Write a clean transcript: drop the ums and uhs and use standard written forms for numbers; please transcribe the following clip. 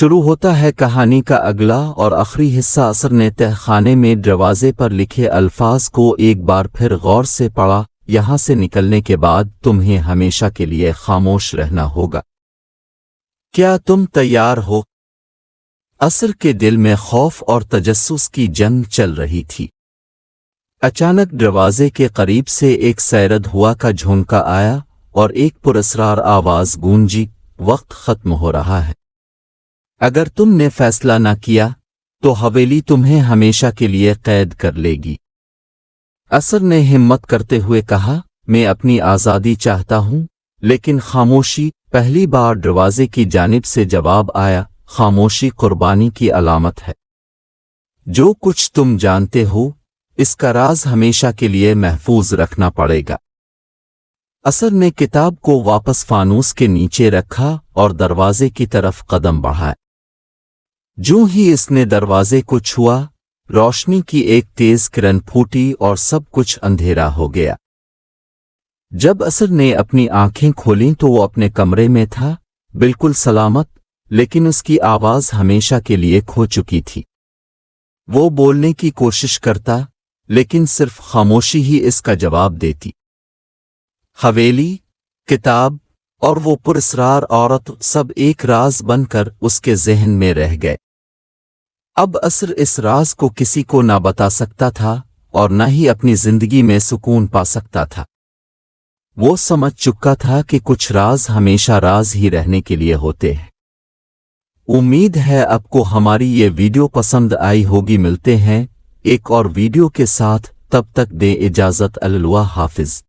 شروع ہوتا ہے کہانی کا اگلا اور آخری حصہ۔ عصر نے تہ خانے میں دروازے پر لکھے الفاظ کو ایک بار پھر غور سے پڑھا۔ یہاں سے نکلنے کے بعد تمہیں ہمیشہ کے لیے خاموش رہنا ہوگا۔ کیا تم تیار ہو؟ عصر کے دل میں خوف اور تجسس کی جنگ چل رہی تھی۔ اچانک دروازے کے قریب سے ایک سیرد ہوا کا جھونکا آیا اور ایک پراسرار آواز گونجی، وقت ختم ہو رہا ہے۔ اگر تم نے فیصلہ نہ کیا تو حویلی تمہیں ہمیشہ کے لیے قید کر لے گی۔ عصر نے ہمت کرتے ہوئے کہا، میں اپنی آزادی چاہتا ہوں، لیکن خاموشی۔ پہلی بار دروازے کی جانب سے جواب آیا، خاموشی قربانی کی علامت ہے۔ جو کچھ تم جانتے ہو اس کا راز ہمیشہ کے لیے محفوظ رکھنا پڑے گا۔ عصر نے کتاب کو واپس فانوس کے نیچے رکھا اور دروازے کی طرف قدم بڑھائے۔ جو ہی اس نے دروازے کو چھوا، روشنی کی ایک تیز کرن پھوٹی اور سب کچھ اندھیرا ہو گیا۔ جب عصر نے اپنی آنکھیں کھولیں تو وہ اپنے کمرے میں تھا، بالکل سلامت، لیکن اس کی آواز ہمیشہ کے لیے کھو چکی تھی۔ وہ بولنے کی کوشش کرتا، لیکن صرف خاموشی ہی اس کا جواب دیتی۔ حویلی، کتاب اور وہ پراسرار عورت سب ایک راز بن کر اس کے ذہن میں رہ گئے۔ اب عصر اس راز کو کسی کو نہ بتا سکتا تھا اور نہ ہی اپنی زندگی میں سکون پا سکتا تھا۔ وہ سمجھ چکا تھا کہ کچھ راز ہمیشہ راز ہی رہنے کے لیے ہوتے ہیں۔ امید ہے آپ کو ہماری یہ ویڈیو پسند آئی ہوگی۔ ملتے ہیں ایک اور ویڈیو کے ساتھ، تب تک دیں اجازت۔ اللہ حافظ۔